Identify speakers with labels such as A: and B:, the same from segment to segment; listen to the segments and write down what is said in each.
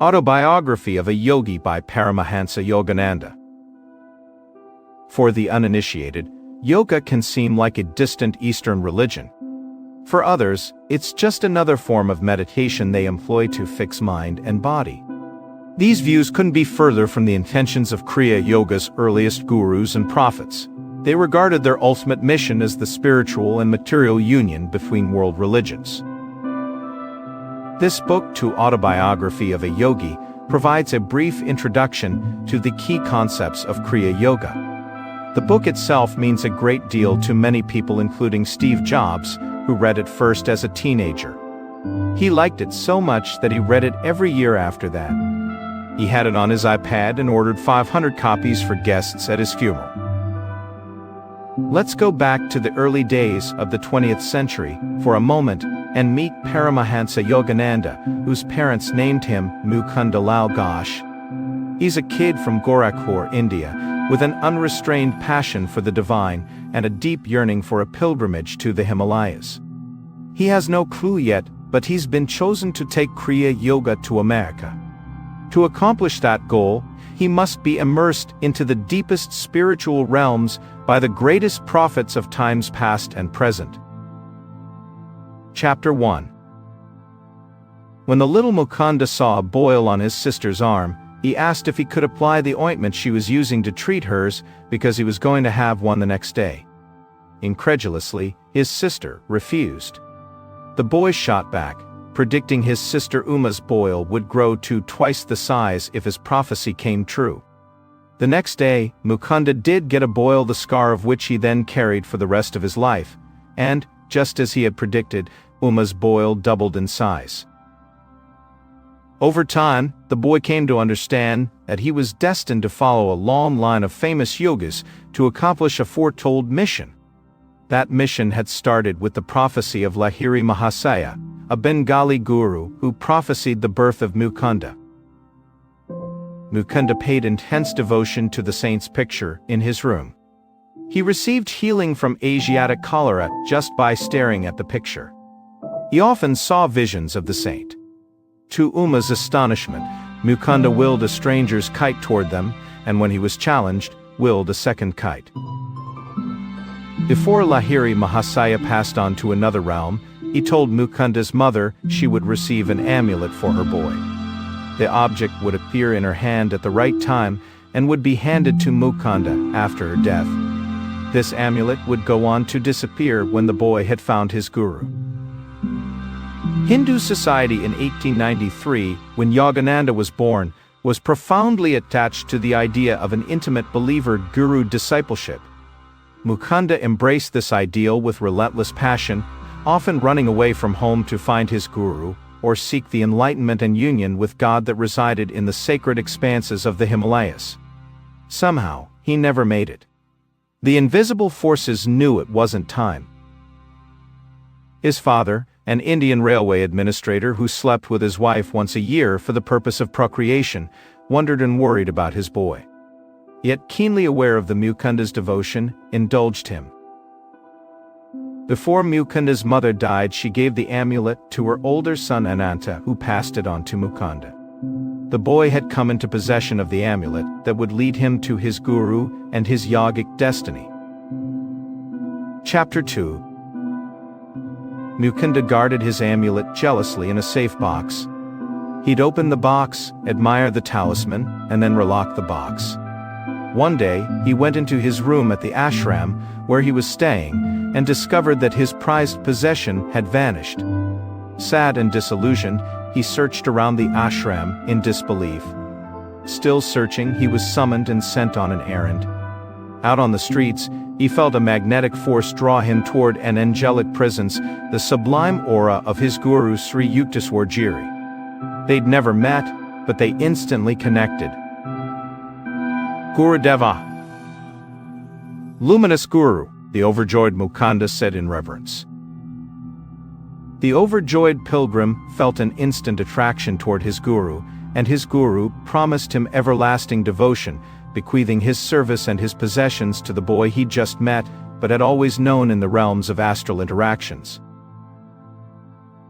A: Autobiography of a Yogi by Paramahansa Yogananda. For the uninitiated, yoga can seem like a distant Eastern religion. For others, it's just another form of meditation they employ to fix mind and body. These views couldn't be further from the intentions of Kriya Yoga's earliest gurus and prophets. They regarded their ultimate mission as the spiritual and material union between world religions. This book, to Autobiography of a Yogi, provides a brief introduction to the key concepts of Kriya Yoga. The book itself means a great deal to many people, including Steve Jobs, who read it first as a teenager. He liked it so much that he read it every year after that. He had it on his iPad and ordered 500 copies for guests at his funeral. Let's go back to the early days of the 20th century for a moment and meet Paramahansa Yogananda, whose parents named him Mukunda Lal Ghosh. He's a kid from Gorakhpur, India, with an unrestrained passion for the divine and a deep yearning for a pilgrimage to the Himalayas. He has no clue yet, but he's been chosen to take Kriya Yoga to America. To accomplish that goal, he must be immersed into the deepest spiritual realms by the greatest prophets of times past and present. Chapter 1. When the little Mukunda saw a boil on his sister's arm, he asked if he could apply the ointment she was using to treat hers because he was going to have one the next day. Incredulously, his sister refused. The boy shot back, predicting his sister Uma's boil would grow to twice the size if his prophecy came true. The next day, Mukunda did get a boil, the scar of which he then carried for the rest of his life, and, just as he had predicted, Uma's boil doubled in size. Over time, the boy came to understand that he was destined to follow a long line of famous yogis to accomplish a foretold mission. That mission had started with the prophecy of Lahiri Mahasaya, a Bengali guru who prophesied the birth of Mukunda. Mukunda paid intense devotion to the saint's picture in his room. He received healing from Asiatic cholera just by staring at the picture. He often saw visions of the saint. To Uma's astonishment, Mukunda willed a stranger's kite toward them, and when he was challenged, willed a second kite. Before Lahiri Mahasaya passed on to another realm, he told Mukunda's mother she would receive an amulet for her boy. The object would appear in her hand at the right time and would be handed to Mukunda after her death. This amulet would go on to disappear when the boy had found his guru. Hindu society in 1893, when Yogananda was born, was profoundly attached to the idea of an intimate believer-guru discipleship. Mukunda embraced this ideal with relentless passion, often running away from home to find his guru, or seek the enlightenment and union with God that resided in the sacred expanses of the Himalayas. Somehow, he never made it. The invisible forces knew it wasn't time. His father, an Indian railway administrator who slept with his wife once a year for the purpose of procreation, wondered and worried about his boy. Yet keenly aware of the Mukunda's devotion, indulged him. Before Mukunda's mother died, she gave the amulet to her older son Ananta, who passed it on to Mukunda. The boy had come into possession of the amulet that would lead him to his guru and his yogic destiny. Chapter 2. Mukunda guarded his amulet jealously in a safe box. He'd open the box, admire the talisman, and then relock the box. One day, he went into his room at the ashram where he was staying and discovered that his prized possession had vanished. Sad and disillusioned, he searched around the ashram in disbelief. Still searching, he was summoned and sent on an errand. Out on the streets, he felt a magnetic force draw him toward an angelic presence, the sublime aura of his guru Sri Yukteswar Giri. They'd never met, but they instantly connected. Gurudeva. Luminous Guru, the overjoyed Mukunda said in reverence. The overjoyed pilgrim felt an instant attraction toward his guru, and his guru promised him everlasting devotion, bequeathing his service and his possessions to the boy he'd just met but had always known in the realms of astral interactions.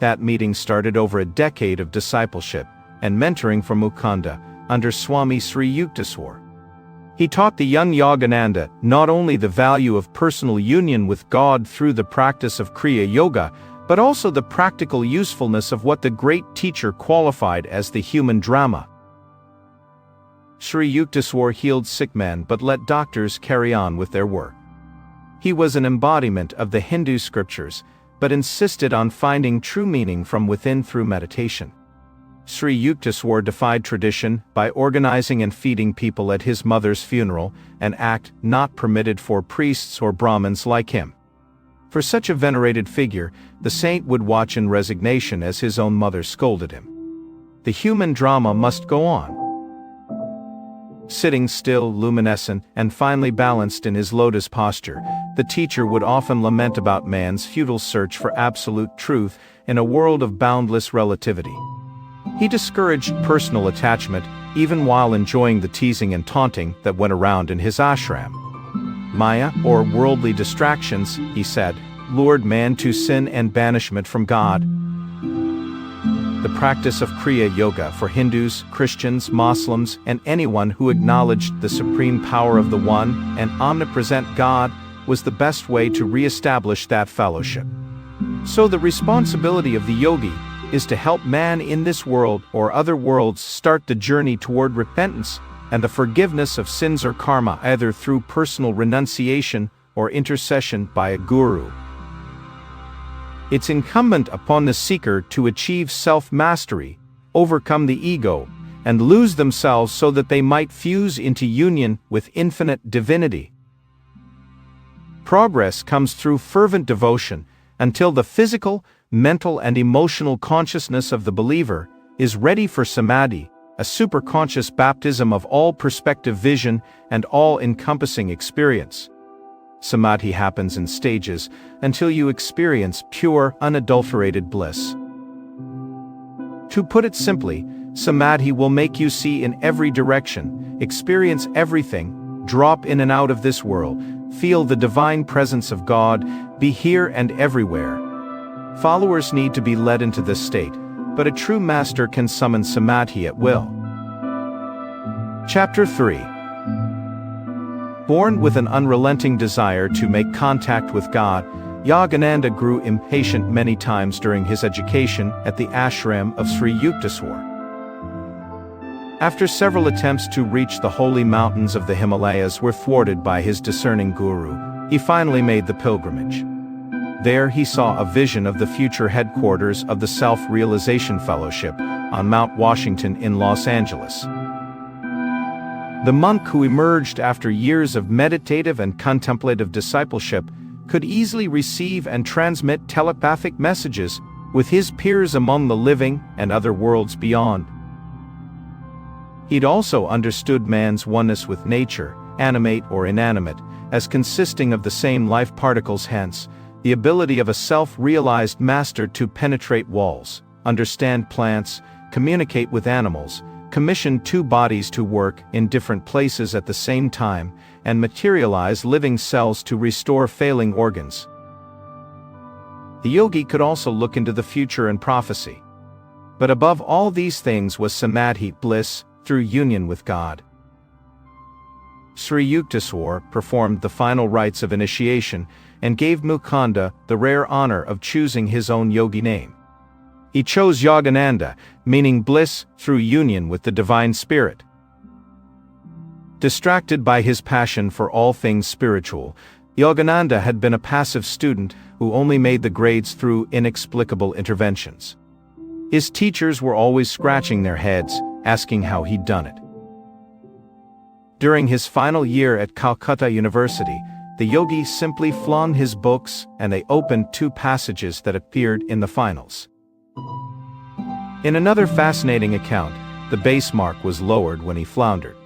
A: That meeting started over a decade of discipleship, and mentoring from Mukunda under Swami Sri Yukteswar. He taught the young Yogananda not only the value of personal union with God through the practice of Kriya Yoga, but also the practical usefulness of what the great teacher qualified as the human drama. Sri Yukteswar healed sick men but let doctors carry on with their work. He was an embodiment of the Hindu scriptures, but insisted on finding true meaning from within through meditation. Sri Yukteswar defied tradition by organizing and feeding people at his mother's funeral, an act not permitted for priests or Brahmins like him. For such a venerated figure, the saint would watch in resignation as his own mother scolded him. The human drama must go on. Sitting still, luminescent, and finely balanced in his lotus posture, the teacher would often lament about man's futile search for absolute truth in a world of boundless relativity. He discouraged personal attachment, even while enjoying the teasing and taunting that went around in his ashram. Maya, or worldly distractions, he said, lured man to sin and banishment from God. The practice of Kriya Yoga for Hindus, Christians, Muslims, and anyone who acknowledged the supreme power of the one and omnipresent God was the best way to re-establish that fellowship. So the responsibility of the yogi is to help man in this world or other worlds start the journey toward repentance and the forgiveness of sins or karma, either through personal renunciation or intercession by a guru. It's incumbent upon the seeker to achieve self-mastery, overcome the ego, and lose themselves so that they might fuse into union with infinite divinity. Progress comes through fervent devotion until the physical, mental, and emotional consciousness of the believer is ready for samadhi, a superconscious baptism of all-perspective vision and all-encompassing experience. Samadhi happens in stages until you experience pure, unadulterated bliss. To put it simply, samadhi will make you see in every direction, experience everything, drop in and out of this world, feel the divine presence of God, be here and everywhere. Followers need to be led into this state, but a true master can summon samadhi at will. Chapter 3. Born with an unrelenting desire to make contact with God, Yogananda grew impatient many times during his education at the ashram of Sri Yukteswar. After several attempts to reach the holy mountains of the Himalayas were thwarted by his discerning guru, he finally made the pilgrimage. There he saw a vision of the future headquarters of the Self-Realization Fellowship on Mount Washington in Los Angeles. The monk who emerged after years of meditative and contemplative discipleship could easily receive and transmit telepathic messages with his peers among the living and other worlds beyond. He'd also understood man's oneness with nature, animate or inanimate, as consisting of the same life particles, hence, the ability of a self-realized master to penetrate walls, understand plants, communicate with animals, commission two bodies to work in different places at the same time, and materialize living cells to restore failing organs. The yogi could also look into the future and prophecy. But above all these things was samadhi, bliss, through union with God. Sri Yukteswar performed the final rites of initiation and gave Mukunda the rare honor of choosing his own yogi name. He chose Yogananda, meaning bliss through union with the Divine Spirit. Distracted by his passion for all things spiritual, Yogananda had been a passive student who only made the grades through inexplicable interventions. His teachers were always scratching their heads, asking how he'd done it. During his final year at Calcutta University, the yogi simply flung his books and they opened two passages that appeared in the finals. In another fascinating account, the base mark was lowered when he floundered.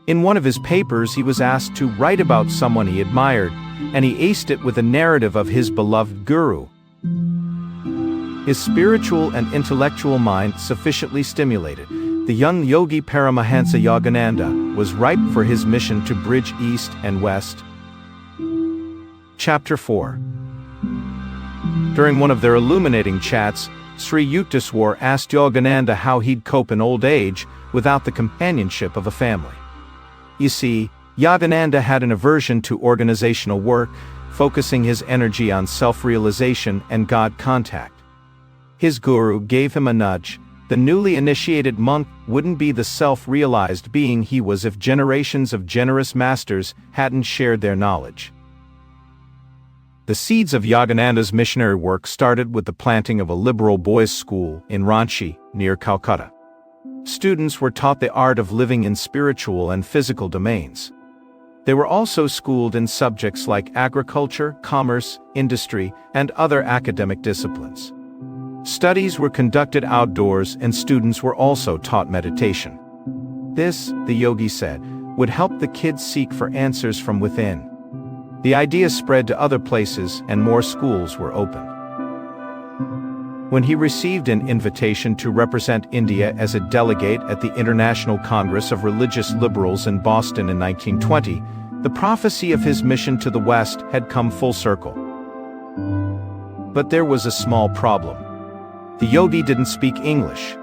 A: In one of his papers he was asked to write about someone he admired, and he aced it with a narrative of his beloved guru. His spiritual and intellectual mind sufficiently stimulated, the young yogi Paramahansa Yogananda was ripe for his mission to bridge East and West. Chapter 4. During one of their illuminating chats, Sri Yukteswar asked Yogananda how he'd cope in old age without the companionship of a family. You see, Yogananda had an aversion to organizational work, focusing his energy on self-realization and God contact. His guru gave him a nudge. The newly initiated monk wouldn't be the self-realized being he was if generations of generous masters hadn't shared their knowledge. The seeds of Yogananda's missionary work started with the planting of a liberal boys' school in Ranchi, near Calcutta. Students were taught the art of living in spiritual and physical domains. They were also schooled in subjects like agriculture, commerce, industry, and other academic disciplines. Studies were conducted outdoors and students were also taught meditation. This, the yogi said, would help the kids seek for answers from within. The idea spread to other places and more schools were opened. When he received an invitation to represent India as a delegate at the International Congress of Religious Liberals in Boston in 1920, the prophecy of his mission to the West had come full circle. But there was a small problem. The yogi didn't speak English.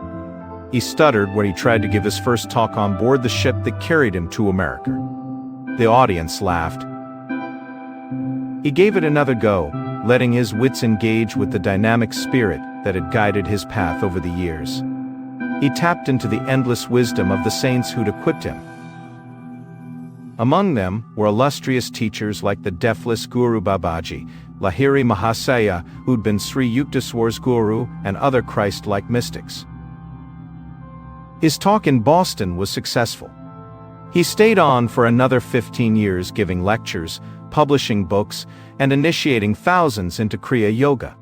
A: He stuttered when he tried to give his first talk on board the ship that carried him to America. The audience laughed. He gave it another go, letting his wits engage with the dynamic spirit that had guided his path over the years. He tapped into the endless wisdom of the saints who'd equipped him. Among them were illustrious teachers like the deathless Guru Babaji, Lahiri Mahasaya, who'd been Sri Yukteswar's guru, and other Christ-like mystics. His talk in Boston was successful. He stayed on for another 15 years giving lectures, publishing books, and initiating thousands into Kriya Yoga.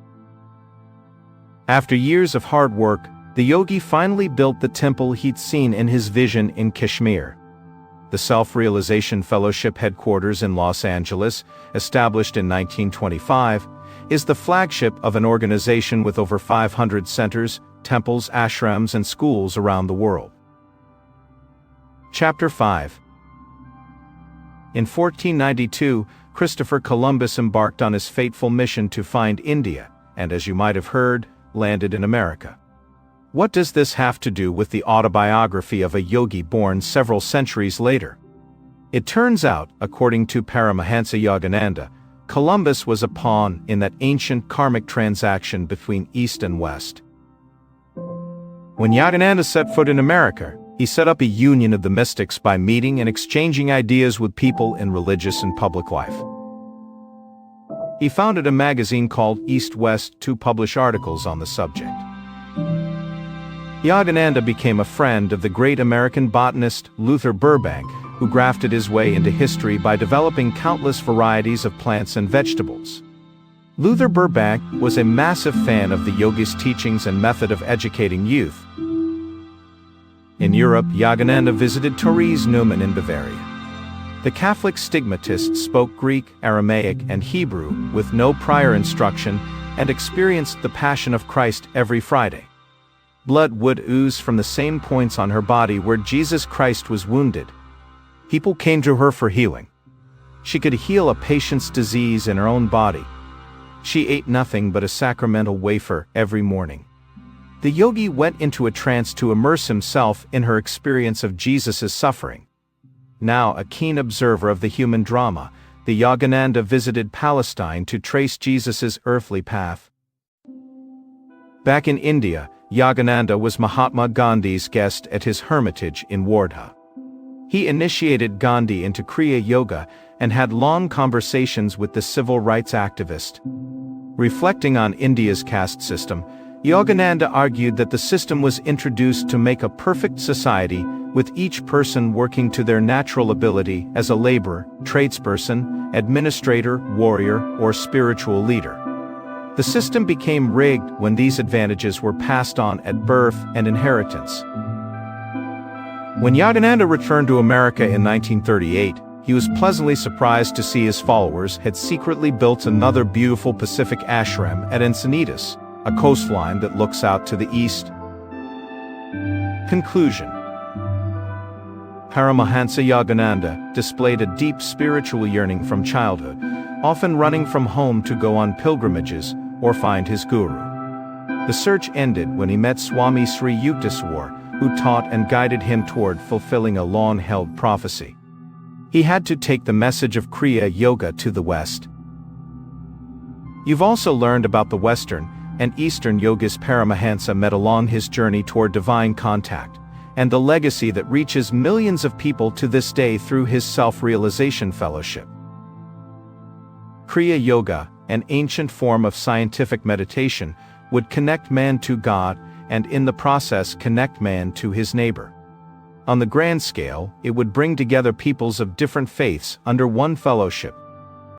A: After years of hard work, the yogi finally built the temple he'd seen in his vision in Kashmir. The Self-Realization Fellowship headquarters in Los Angeles, established in 1925, is the flagship of an organization with over 500 centers, temples, ashrams, and schools around the world. Chapter 5. In 1492, Christopher Columbus embarked on his fateful mission to find India, and as you might have heard, landed in America. What does this have to do with the autobiography of a yogi born several centuries later? It turns out, according to Paramahansa Yogananda, Columbus was a pawn in that ancient karmic transaction between East and West. When Yogananda set foot in America, he set up a union of the mystics by meeting and exchanging ideas with people in religious and public life. He founded a magazine called East-West to publish articles on the subject. Yogananda became a friend of the great American botanist Luther Burbank, who grafted his way into history by developing countless varieties of plants and vegetables. Luther Burbank was a massive fan of the yogi's teachings and method of educating youth. In Europe, Yogananda visited Therese Neumann in Bavaria. The Catholic stigmatist spoke Greek, Aramaic, and Hebrew with no prior instruction and experienced the Passion of Christ every Friday. Blood would ooze from the same points on her body where Jesus Christ was wounded. People came to her for healing. She could heal a patient's disease in her own body. She ate nothing but a sacramental wafer every morning. The yogi went into a trance to immerse himself in her experience of Jesus' suffering. Now a keen observer of the human drama, the Yogananda visited Palestine to trace Jesus' earthly path. Back in India, Yogananda was Mahatma Gandhi's guest at his hermitage in Wardha. He initiated Gandhi into Kriya Yoga and had long conversations with the civil rights activist. Reflecting on India's caste system, Yogananda argued that the system was introduced to make a perfect society, with each person working to their natural ability as a laborer, tradesperson, administrator, warrior, or spiritual leader. The system became rigged when these advantages were passed on at birth and inheritance. When Yogananda returned to America in 1938, he was pleasantly surprised to see his followers had secretly built another beautiful Pacific ashram at Encinitas, a coastline that looks out to the east. Conclusion. Paramahansa Yogananda displayed a deep spiritual yearning from childhood, often running from home to go on pilgrimages or find his guru. The search ended when he met Swami Sri Yukteswar, who taught and guided him toward fulfilling a long-held prophecy. He had to take the message of Kriya Yoga to the West. You've also learned about the Western and Eastern yogis Paramahansa met along his journey toward divine contact, and the legacy that reaches millions of people to this day through his self-realization fellowship. Kriya Yoga, an ancient form of scientific meditation, would connect man to God and in the process connect man to his neighbor. On the grand scale, it would bring together peoples of different faiths under one fellowship,